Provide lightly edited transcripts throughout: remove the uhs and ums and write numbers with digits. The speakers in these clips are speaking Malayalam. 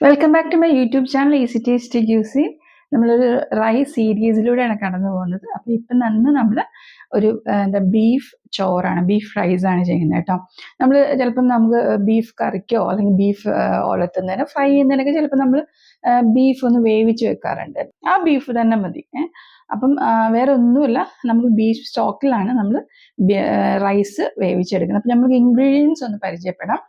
Welcome back to my YouTube channel easy tasty juicy. നമ്മളൊരു റൈസ് സീരീസിലൂടെയാണ് കടന്നു പോകുന്നത്. അപ്പോൾ ഇപ്പം നമ്മൾ ഒരു ബീഫ് ചോറാണ്, ബീഫ് റൈസാണ് ചെയ്യുന്നത് കേട്ടോ. നമ്മൾ ചിലപ്പം നമുക്ക് ബീഫ് കറിക്കോ അല്ലെങ്കിൽ ബീഫ് ഒലത്തുന്നതിനോ ഫ്രൈ ചെയ്യുന്നതിനൊക്കെ ചിലപ്പോൾ നമ്മൾ ബീഫ് ഒന്ന് വേവിച്ച് വെക്കാറുണ്ട്. ആ ബീഫ് തന്നെ മതി. അപ്പം വേറെ ഒന്നുമില്ല, നമ്മൾ ബീഫ് സ്റ്റോക്കിലാണ് നമ്മൾ റൈസ് വേവിച്ചെടുക്കുന്നത്. അപ്പം നമുക്ക് ഇൻഗ്രീഡിയൻസ് ഒന്ന് പരിചയപ്പെടാം.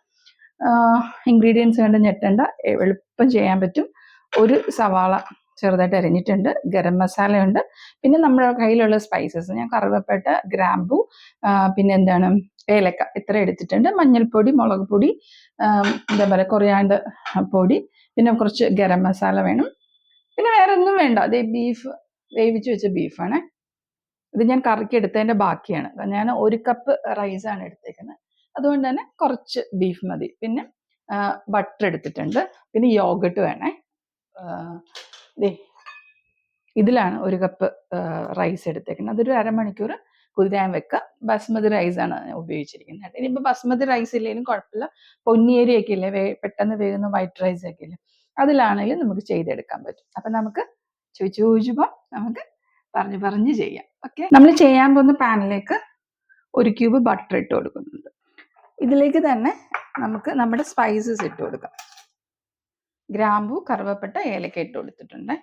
ഇൻഗ്രീഡിയൻസ് കണ്ട് ഞെട്ടേണ്ട, എളുപ്പം ചെയ്യാൻ പറ്റും. ഒരു സവാള ചെറുതായിട്ട് അരിഞ്ഞിട്ടുണ്ട്, ഗരം മസാലയുണ്ട്, പിന്നെ നമ്മുടെ കയ്യിലുള്ള സ്പൈസസ്, ഞാൻ കറുവപ്പട്ട, ഗ്രാമ്പു, പിന്നെ എന്താണ് ഏലക്ക, ഇത്ര എടുത്തിട്ടുണ്ട്. മഞ്ഞൾപ്പൊടി, മുളക് പൊടി, എന്താ പറയുക കൊറിയാണ്ടർ പൊടി, പിന്നെ കുറച്ച് ഗരം മസാല വേണം. പിന്നെ വേറെ ഒന്നും വേണ്ട. അതേ ബീഫ് വേവിച്ച് വെച്ച ബീഫാണ്. ഇത് ഞാൻ കറിക്ക് എടുത്തതിൻ്റെ ബാക്കിയാണ്. ഞാൻ 1 കപ്പ് റൈസാണ് എടുത്തേക്കുന്നത്, അതുകൊണ്ട് തന്നെ കുറച്ച് ബീഫ് മതി. പിന്നെ ബട്ടർ എടുത്തിട്ടുണ്ട്, പിന്നെ യോഗട്ട് വേണേ. ഇതിലാണ് 1 കപ്പ് റൈസ് എടുത്തേക്കുന്നത്. അതൊരു അരമണിക്കൂർ കുതിരാൻ വെക്കുക. ബസ്മതി റൈസാണ് ഉപയോഗിച്ചിരിക്കുന്നത്. ഇനിയിപ്പോൾ ബസ്മതി റൈസ് ഇല്ലെങ്കിലും കുഴപ്പമില്ല, പൊന്നിയരിയൊക്കെ ഇല്ലേ, പെട്ടെന്ന് വേകുന്ന വൈറ്റ് റൈസ് ഒക്കെ ഇല്ലേ, അതിലാണെങ്കിലും നമുക്ക് ചെയ്തെടുക്കാൻ പറ്റും. അപ്പം നമുക്ക് ചോദിച്ചുമ്പോൾ നമുക്ക് പറഞ്ഞ് ചെയ്യാം. ഓക്കെ, നമ്മൾ ചെയ്യാൻ പോകുന്ന പാനിലേക്ക് 1 ക്യൂബ് ബട്ടർ ഇട്ട് കൊടുക്കുന്നുണ്ട്. ഇതിലേക്ക് തന്നെ നമുക്ക് നമ്മുടെ സ്പൈസസ് ഇട്ട് കൊടുക്കാം. ഗ്രാമ്പു, കറുവപ്പട്ട, ഏലക്ക ഇട്ട് കൊടുത്തിട്ടുണ്ട്.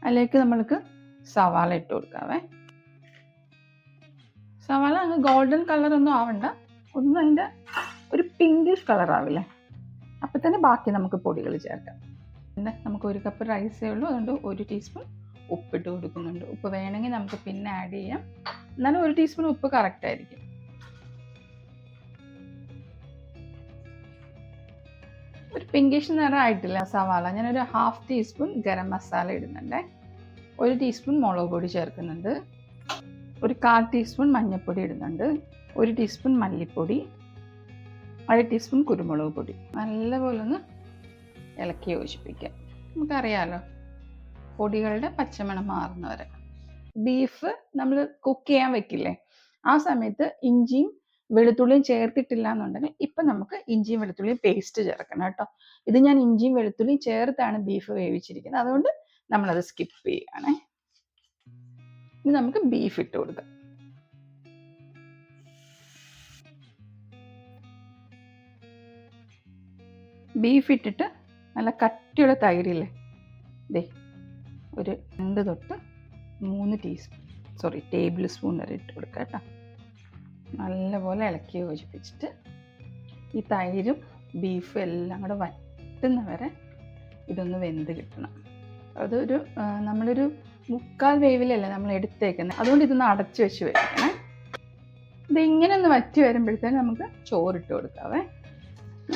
അതിലേക്ക് നമ്മൾക്ക് സവാള ഇട്ട് കൊടുക്കാവേ. സവാള അങ്ങ് ഗോൾഡൻ കളറൊന്നും ആവണ്ട, ഒന്നും അതിൻ്റെ ഒരു പിങ്കിഷ് കളർ ആവില്ലേ, അപ്പം തന്നെ ബാക്കി നമുക്ക് പൊടികൾ ചേർക്കാം. പിന്നെ നമുക്ക് 1 കപ്പ് റൈസേ ഉള്ളൂ, അതുകൊണ്ട് 1 ടീസ്പൂൺ ഉപ്പിട്ട് കൊടുക്കുന്നുണ്ട്. ഉപ്പ് വേണമെങ്കിൽ നമുക്ക് പിന്നെ ആഡ് ചെയ്യാം, എന്നാലും 1 ടീസ്പൂൺ ഉപ്പ് കറക്റ്റ് ആയിരിക്കും. ഒരു പിങ്കിഷ് നിറം ആയിട്ടില്ല സവാള. ഞാനൊരു 1/2 ടീസ്പൂൺ ഗരം മസാല ഇടുന്നുണ്ട്, 1 ടീസ്പൂൺ മുളക് പൊടി ചേർക്കുന്നുണ്ട്, ഒരു 1/4 ടീസ്പൂൺ മഞ്ഞൾപ്പൊടി ഇടുന്നുണ്ട്, 1 ടീസ്പൂൺ മല്ലിപ്പൊടി, 1/2 ടീസ്പൂൺ കുരുമുളക് പൊടി. നല്ലപോലെ ഒന്ന് ഇളക്കി യോജിപ്പിക്കാം. നമുക്കറിയാലോ, പൊടികളുടെ പച്ചമണം മാറുന്നവരെ. ബീഫ് നമ്മൾ കുക്ക് ചെയ്യാൻ വെക്കില്ലേ, ആ സമയത്ത് ഇഞ്ചിയും വെളുത്തുള്ളിയും ചേർത്തിട്ടില്ല എന്നുണ്ടെങ്കിൽ ഇപ്പം നമുക്ക് ഇഞ്ചിയും വെളുത്തുള്ളിയും പേസ്റ്റ് ചേർക്കണം കേട്ടോ. ഇത് ഞാൻ ഇഞ്ചിയും വെളുത്തുള്ളിയും ചേർത്താണ് ബീഫ് വേവിച്ചിരിക്കുന്നത്, അതുകൊണ്ട് നമ്മളത് സ്കിപ്പ് ചെയ്യുകയാണേ. ഇനി നമുക്ക് ബീഫ് ഇട്ട് കൊടുക്കാം. ബീഫ് ഇട്ടിട്ട് നല്ല കട്ടിയുള്ള തൈരില്ലേ, ഒരു 2 തൊട്ട് 3 ടേബിൾ സ്പൂൺ വരെ ഇട്ട് കൊടുക്കുക കേട്ടോ. നല്ലപോലെ ഇളക്കി യോജിപ്പിച്ചിട്ട് ഈ തൈരും ബീഫും എല്ലാം കൂടെ വറ്റുന്ന വരെ ഇതൊന്ന് വെന്ത് കിട്ടണം. അതൊരു നമ്മളൊരു 3/4 വേവിലല്ലേ നമ്മൾ എടുത്തേക്കുന്നത്, അതുകൊണ്ട് ഇതൊന്ന് അടച്ചു വെച്ച് വെക്കണേ. ഇതിങ്ങനെ ഒന്ന് വറ്റി വരുമ്പോഴത്തേന് നമുക്ക് ചോറിട്ട് കൊടുക്കാവേ.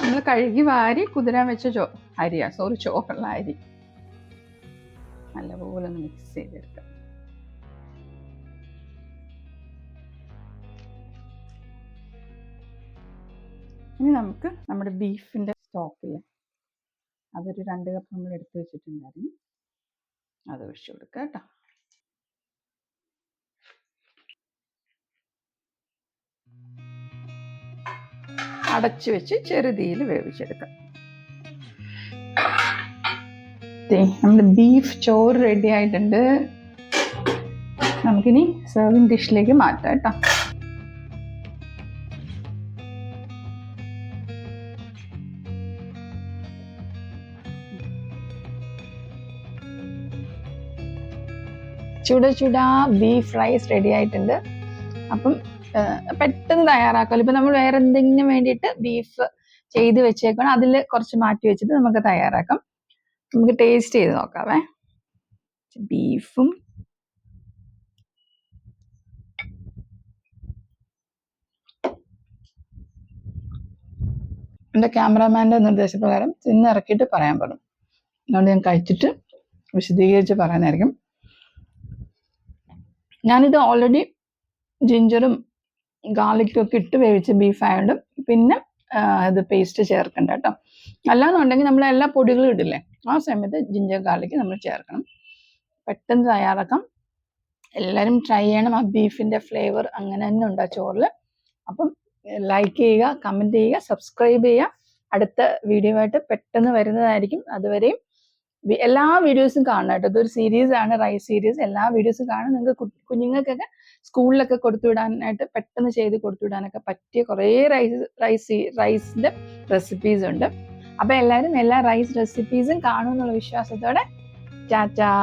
നമ്മൾ കഴുകി വാരി കുതിരാൻ വെച്ച ചോറുള്ള അരി നല്ലപോലെ ഒന്ന് മിക്സ് ചെയ്തെടുക്കാം. ഇനി നമുക്ക് നമ്മുടെ ബീഫിൻ്റെ സ്റ്റോക്കില്ലേ, അതൊരു 2 കപ്പ് നമ്മൾ എടുത്ത് വെച്ചിട്ടുണ്ടായിരുന്നു, അത് ഒഴിച്ചു കൊടുക്കുക കേട്ടോ. അടച്ചു വെച്ച് ചെറുതീയിൽ വേവിച്ചെടുക്കാം. നമ്മുടെ ബീഫ് ചോറ് റെഡി ആയിട്ടുണ്ട്. നമുക്കിനി സെർവിങ് ഡിഷിലേക്ക് മാറ്റാം കേട്ടോ. ചുടാ ബീഫ് റൈസ് റെഡി ആയിട്ടുണ്ട്. അപ്പം പെട്ടെന്ന് തയ്യാറാക്കാമല്ലോ. ഇപ്പം നമ്മൾ വേറെ എന്തെങ്കിലും വേണ്ടിയിട്ട് ബീഫ് ചെയ്ത് വെച്ചേക്കണം, അതിൽ കുറച്ച് മാറ്റി വെച്ചിട്ട് നമുക്ക് തയ്യാറാക്കാം. നമുക്ക് ടേസ്റ്റ് ചെയ്ത് നോക്കാവേ. ബീഫും എൻ്റെ ക്യാമറാമാൻ്റെ നിർദ്ദേശപ്രകാരം ഇറക്കിയിട്ട് പറയാൻ പറഞ്ഞു, അതുകൊണ്ട് ഞാൻ കഴിച്ചിട്ട് വിശദീകരിച്ച് പറയാനായിരിക്കും. ഞാനിത് ഓൾറെഡി ജിഞ്ചറും ഗാർലിക്കും ഒക്കെ ഇട്ട് വേവിച്ച ബീഫ് ആയതുകൊണ്ട് പിന്നെ ഇത് പേസ്റ്റ് ചേർക്കണ്ട കേട്ടോ. അല്ലാന്നുണ്ടെങ്കിൽ നമ്മൾ എല്ലാ പൊടികളും ഇടില്ലേ, ആ സമയത്ത് ജിഞ്ചർ ഗാർലിക്ക് നമ്മൾ ചേർക്കണം. പെട്ടെന്ന് തയ്യാറാക്കാം, എല്ലാവരും ട്രൈ ചെയ്യണം. ആ ബീഫിൻ്റെ ഫ്ലേവർ അങ്ങനെ തന്നെ ഉണ്ട് ആ ചോറിൽ. അപ്പം ലൈക്ക് ചെയ്യുക, കമൻറ്റ് ചെയ്യുക, സബ്സ്ക്രൈബ് ചെയ്യുക. അടുത്ത വീഡിയോ ആയിട്ട് പെട്ടെന്ന് വരുന്നതായിരിക്കും. അതുവരെയും എല്ലാ വീഡിയോസും കാണണം കേട്ടോ. ഇതൊരു സീരീസ് ആണ്, റൈസ് സീരീസ്. എല്ലാ വീഡിയോസും കാണാൻ നിങ്ങൾക്ക് കുഞ്ഞുങ്ങൾക്കൊക്കെ സ്കൂളിലൊക്കെ കൊടുത്തുവിടാനായിട്ട് പെട്ടെന്ന് ചെയ്ത് കൊടുത്തുവിടാനൊക്കെ പറ്റിയ കുറേ റൈസിന്റെ റെസിപ്പീസ് ഉണ്ട്. അപ്പൊ എല്ലാവരും എല്ലാ റൈസ് റെസിപ്പീസും കാണുമെന്നുള്ള വിശ്വാസത്തോടെ ടാറ്റാ.